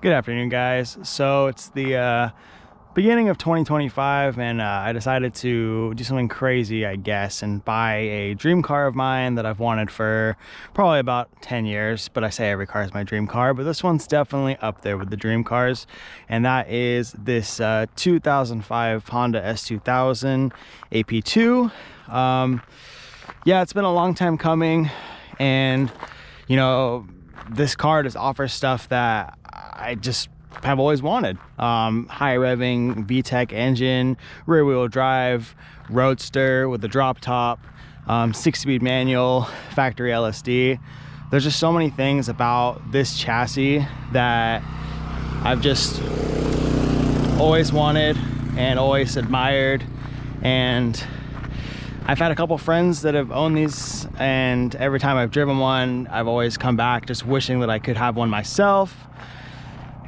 Good afternoon, guys. So it's the beginning of 2025 and I decided to do something crazy, I guess, and buy a dream car of mine that I've wanted for probably about 10 years. But I say every car is my dream car, but this one's definitely up there with the dream cars, and that is this 2005 Honda S2000 AP2. Yeah, it's been a long time coming, and you know, this car just offers stuff that I just have always wanted. High revving VTEC engine, rear wheel drive, roadster with a drop top, 6-speed manual, factory LSD. There's just so many things about this chassis that I've just always wanted and always admired. And I've had a couple friends that have owned these, and every time I've driven one, I've always come back just wishing that I could have one myself.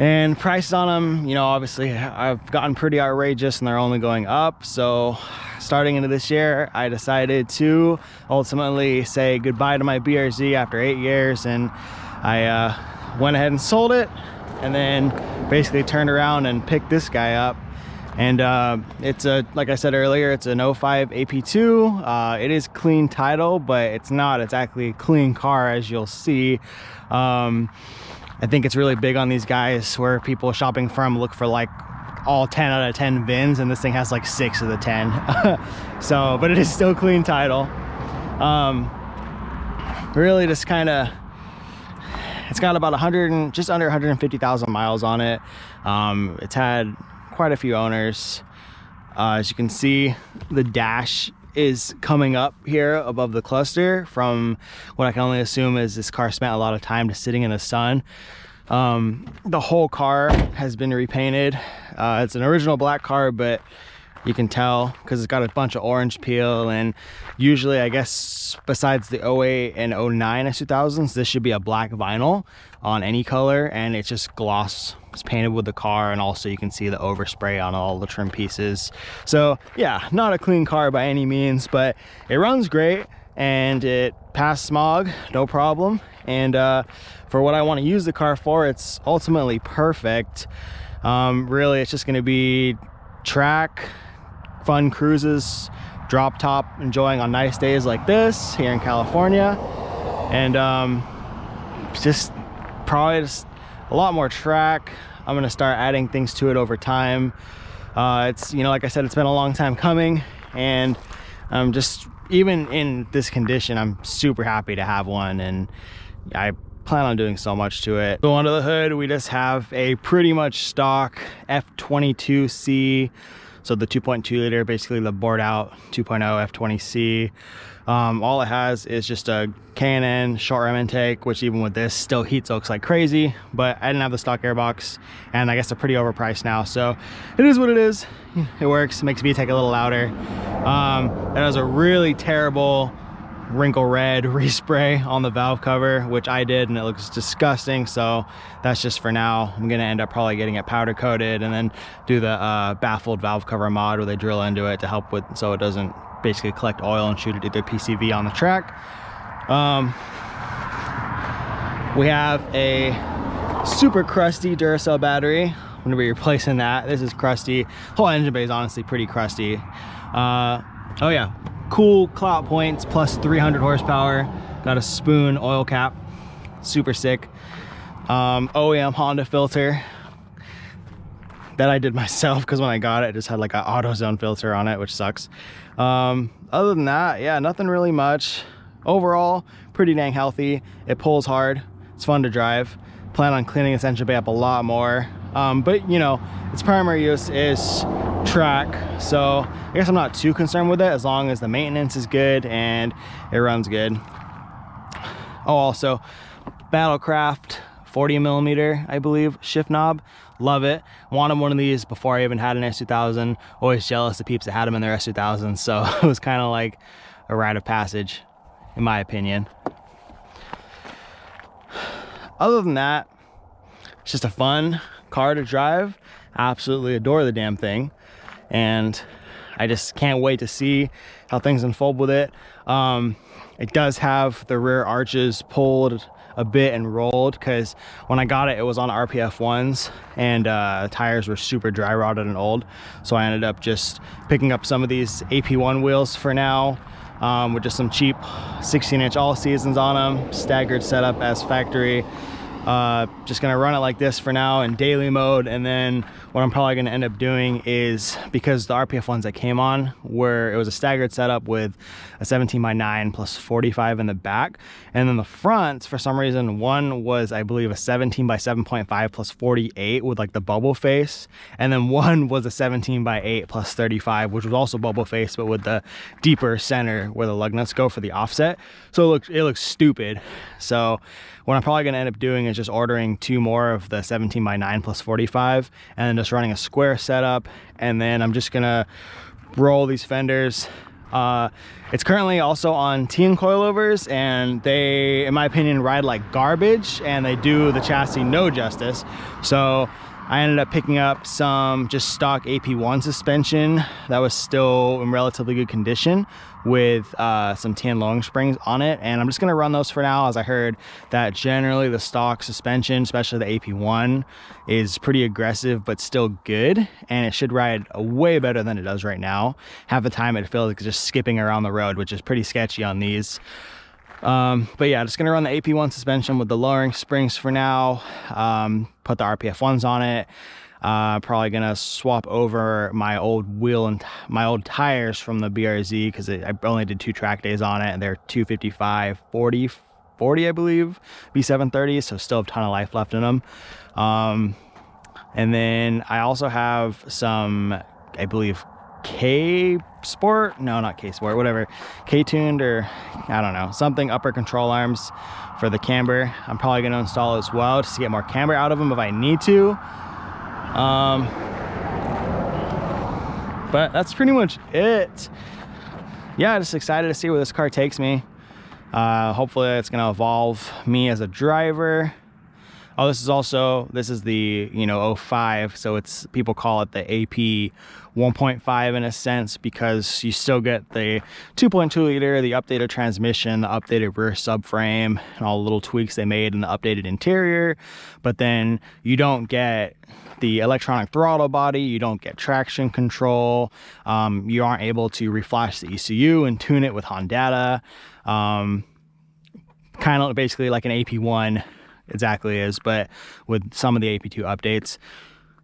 And prices on them, you know, obviously I've gotten pretty outrageous and they're only going up. So starting into this year, I decided to ultimately say goodbye to my BRZ after 8 years, and I went ahead and sold it, and then basically turned around and picked this guy up. And it's a, like I said earlier, it's an 05 AP2. It is clean title, but it's not exactly a clean car, as you'll see. I think it's really big on these guys where people shopping from look for like all 10 out of 10 VINs, and this thing has like 6 of the 10. So, but it is still clean title. Really just kind of, it's got about 100 and just under 150,000 miles on it. It's had quite a few owners. As you can see, the dash is coming up here above the cluster from what I can only assume is this car spent a lot of time just sitting in the sun. The whole car has been repainted. It's an original black car, but you can tell because it's got a bunch of orange peel, and usually I guess besides the 08 and 09 S2000s, this should be a black vinyl on any color, and it's just gloss. It's painted with the car, and also you can see the overspray on all the trim pieces. So yeah, not a clean car by any means, but it runs great and it passed smog no problem. And for what I want to use the car for, it's ultimately perfect. Really, it's just going to be track, fun cruises, drop top, enjoying on nice days like this here in California, and just probably just a lot more track. I'm gonna start adding things to it over time. It's, you know, like I said, it's been a long time coming, and I'm just, even in this condition, I'm super happy to have one, and I plan on doing so much to it. So under the hood, we just have a pretty much stock F22C. So the 2.2 liter, basically the bored out 2.0 F20C. All it has is just a K&N short rim intake, which even with this still heat soaks like crazy, but I didn't have the stock airbox, and I guess they're pretty overpriced now. So it is what it is. It works, it makes VTEC a little louder. It has a really terrible wrinkle red respray on the valve cover, which I did, and it looks disgusting. So that's just for now. I'm gonna end up probably getting it powder coated and then do the baffled valve cover mod where they drill into it to help with, so it doesn't basically collect oil and shoot it to the PCV on the track. We have a super crusty Duracell battery. I'm gonna be replacing that. This is crusty. Whole engine bay is honestly pretty crusty. Oh yeah, cool clout points, plus 300 horsepower. Got a spoon oil cap, super sick. OEM Honda filter that I did myself, because when I got it, it just had like an AutoZone filter on it, which sucks. Other than that, yeah, nothing really much. Overall, pretty dang healthy. It pulls hard, it's fun to drive. Plan on cleaning this engine bay up a lot more. But you know, its primary use is track, so I guess I'm not too concerned with it as long as the maintenance is good and it runs good. Oh, also Battlecraft 40mm, I believe, shift knob. Love it. Wanted one of these before I even had an S2000. Always jealous of peeps that had them in their S2000, so it was kind of like a rite of passage, in my opinion. Other than that, it's just a fun car to drive. Absolutely adore the damn thing, and I just can't wait to see how things unfold with it. It does have the rear arches pulled a bit and rolled, because when I got it, it was on RPF ones, and tires were super dry rotted and old. So I ended up just picking up some of these AP1 wheels for now, with just some cheap 16-inch all seasons on them, staggered setup as factory. Just gonna run it like this for now in daily mode, and then what I'm probably gonna end up doing is, because the RPF ones that came on where it was a staggered setup with a 17x9 plus 45 in the back, and then the fronts, for some reason, one was, I believe, a 17x7.5 plus 48 with like the bubble face, and then one was a 17x8 plus 35, which was also bubble face but with the deeper center where the lug nuts go for the offset. So it looks stupid. So what I'm probably gonna end up doing is just ordering 2 more of the 17x9 plus 45, and then just running a square setup, and then I'm just gonna roll these fenders. It's currently also on T&M coilovers, and they, in my opinion, ride like garbage, and they do the chassis no justice. So I ended up picking up some just stock AP1 suspension that was still in relatively good condition with some tan lowering springs on it, and I'm just gonna run those for now, as I heard that generally the stock suspension, especially the AP1, is pretty aggressive but still good, and it should ride way better than it does right now. Half the time it feels like it's just skipping around the road, which is pretty sketchy on these. But yeah, just gonna run the AP1 suspension with the lowering springs for now, put the RPF ones on it. Probably gonna swap over my old wheel and my old tires from the BRZ, because I only did 2 track days on it, and they're 255 40 I believe, B730s, so still have a ton of life left in them. And then I also have some, I believe, K-Sport, no, not K-Sport, whatever, K-tuned, or I don't know, something upper control arms for the camber. I'm probably going to install as well just to get more camber out of them if I need to. But that's pretty much it. Yeah, just excited to see where this car takes me. Hopefully it's going to evolve me as a driver. Oh, this is the, you know, 05, so it's, people call it the AP 1.5 in a sense, because you still get the 2.2 liter, the updated transmission, the updated rear subframe, and all the little tweaks they made in the updated interior. But then you don't get the electronic throttle body, you don't get traction control, you aren't able to reflash the ECU and tune it with Honda. Kind of basically like an AP1 exactly is, but with some of the AP2 updates.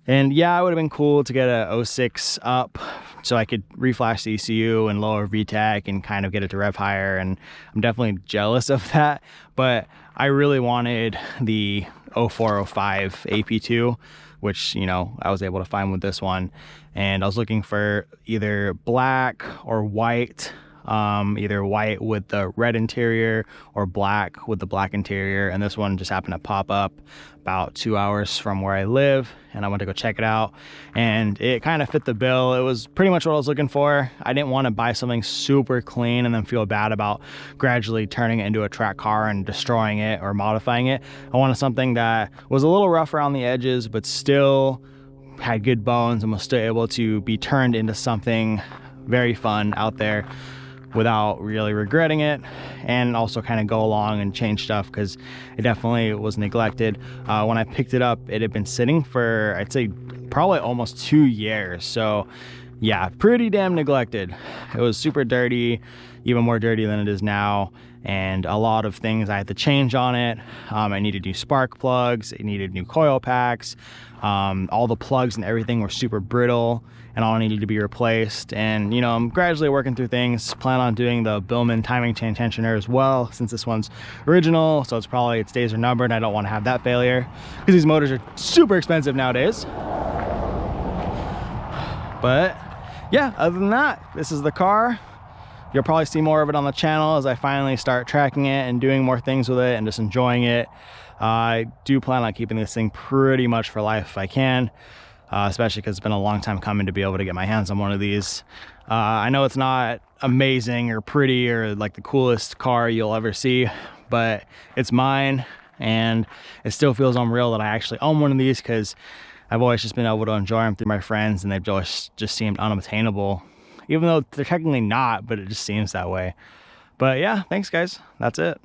And yeah, it would have been cool to get a 06 up so I could reflash the ECU and lower VTEC and kind of get it to rev higher, and I'm definitely jealous of that. But I really wanted the 0405 AP2, which, you know, I was able to find with this one, and I was looking for either black or white, either white with the red interior or black with the black interior, and this one just happened to pop up about 2 hours from where I live, and I went to go check it out, and it kind of fit the bill. It was pretty much what I was looking for. I didn't want to buy something super clean and then feel bad about gradually turning it into a track car and destroying it or modifying it. I wanted something that was a little rough around the edges but still had good bones and was still able to be turned into something very fun out there without really regretting it, and also kind of go along and change stuff, because it definitely was neglected. When I picked it up, it had been sitting for, I'd say, probably almost 2 years. So yeah, pretty damn neglected. It was super dirty, even more dirty than it is now, and a lot of things I had to change on it. I needed new spark plugs, it needed new coil packs, all the plugs and everything were super brittle and all needed to be replaced. And you know, I'm gradually working through things. Plan on doing the Billman timing chain tensioner as well, since this one's original, so it's probably, its days are numbered. I don't want to have that failure, because these motors are super expensive nowadays. But yeah, other than that, this is the car. You'll probably see more of it on the channel as I finally start tracking it and doing more things with it and just enjoying it. I do plan on keeping this thing pretty much for life if I can, especially because it's been a long time coming to be able to get my hands on one of these. I know it's not amazing or pretty or like the coolest car you'll ever see, but it's mine, and it still feels unreal that I actually own one of these, because I've always just been able to enjoy them through my friends, and they've always just seemed unobtainable. even though they're technically not, but it just seems that way. But yeah, thanks guys, that's it.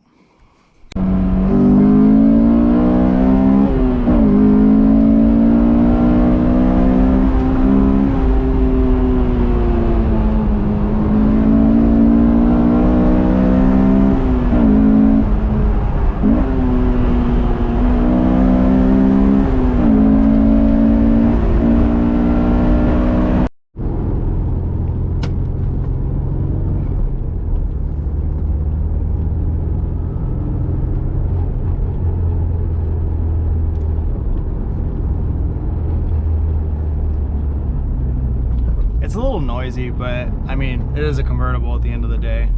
It's a little noisy, but I mean, it is a convertible at the end of the day,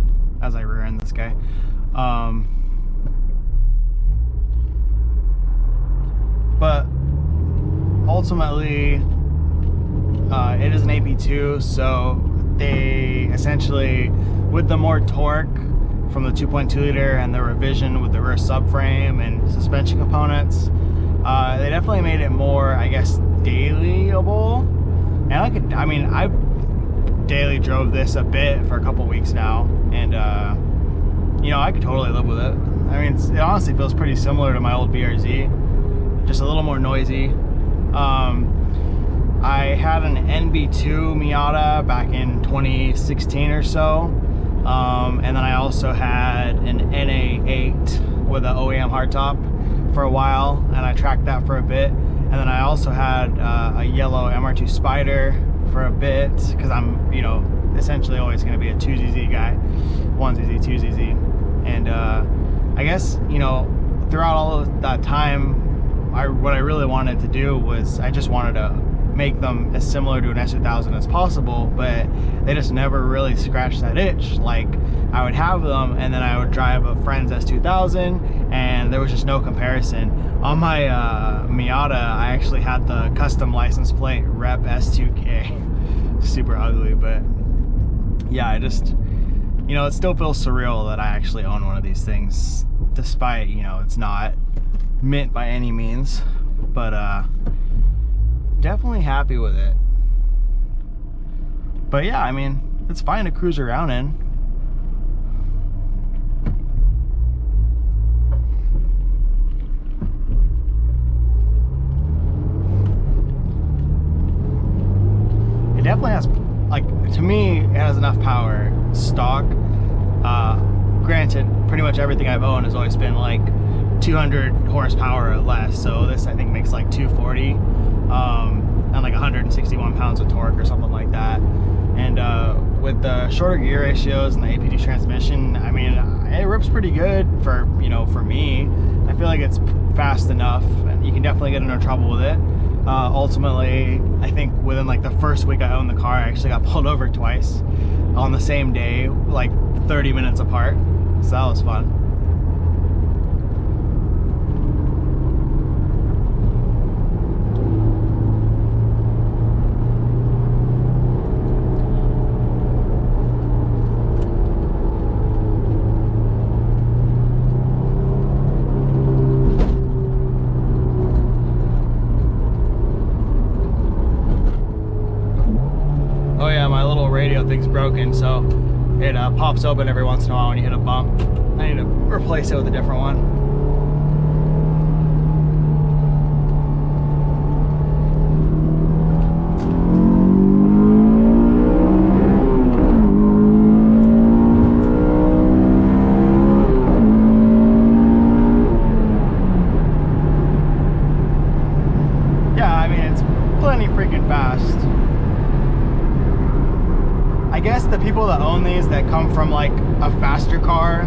as I rear end this guy. But ultimately, it is an AP2, so they essentially, with the more torque from the 2.2 liter and the revision with the rear subframe and suspension components, they definitely made it more, I guess, dailyable. And I've daily drove this a bit for a couple weeks now, and you know, I could totally live with it. I mean, it honestly feels pretty similar to my old BRZ, just a little more noisy. I had an NB2 Miata back in 2016 or so, and then I also had an NA8 with an OEM hardtop for a while, and I tracked that for a bit. And then I also had a yellow MR2 Spider for a bit, because I'm, you know, essentially always going to be a 2ZZ guy, 1ZZ, 2ZZ. And I guess, you know, throughout all of that time, what I really wanted to do was I just wanted to make them as similar to an S2000 as possible, but they just never really scratched that itch. Like, I would have them and then I would drive a friend's S2000 and there was just no comparison. On my Miata, I actually had the custom license plate Rep S2K. Super ugly, but yeah, I just, you know, it still feels surreal that I actually own one of these things, despite, you know, it's not mint by any means, but definitely happy with it. But yeah, I mean, it's fine to cruise around in. It definitely has, like, to me, it has enough power stock. Granted, pretty much everything I've owned has always been like 200 horsepower or less, so this I think makes like 240 and like 161 pounds of torque or something like that. And with the shorter gear ratios and the APD transmission, I mean, it rips pretty good for, you know, for me. I feel like it's fast enough, and you can definitely get into trouble with it. Ultimately, I think within like the first week I owned the car, I actually got pulled over twice on the same day, like 30 minutes apart. So that was fun. Oh yeah, my little radio thing's broken, so it pops open every once in a while when you hit a bump. I need to replace it with a different one. Yeah, I mean, it's plenty freaking fast. I guess the people that own these that come from like a faster car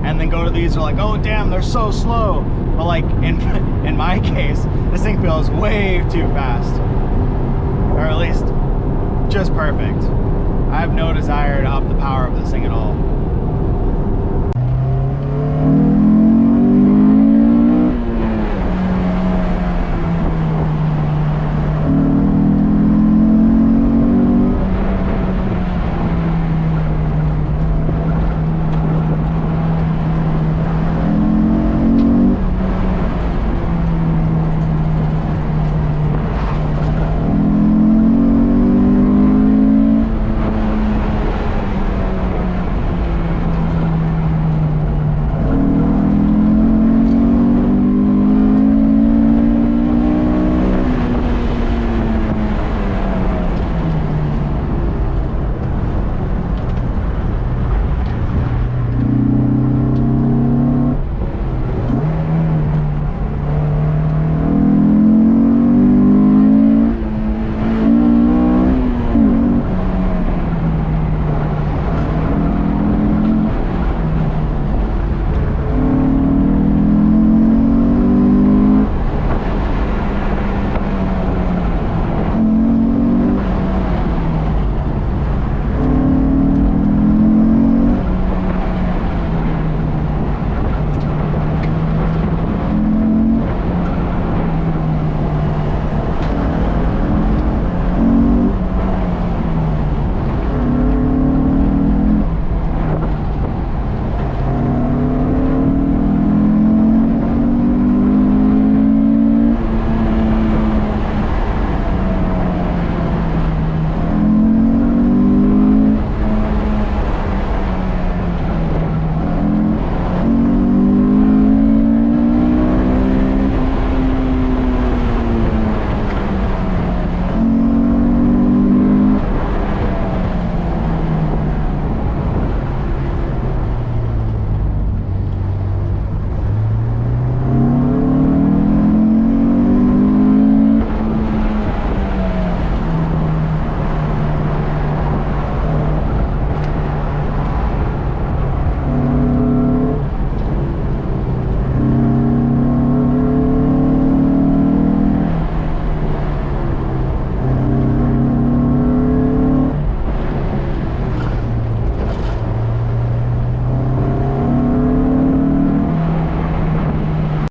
and then go to these are like, oh damn, they're so slow. But like in my case, this thing feels way too fast, or at least just perfect. I have no desire to up the power of this thing at all.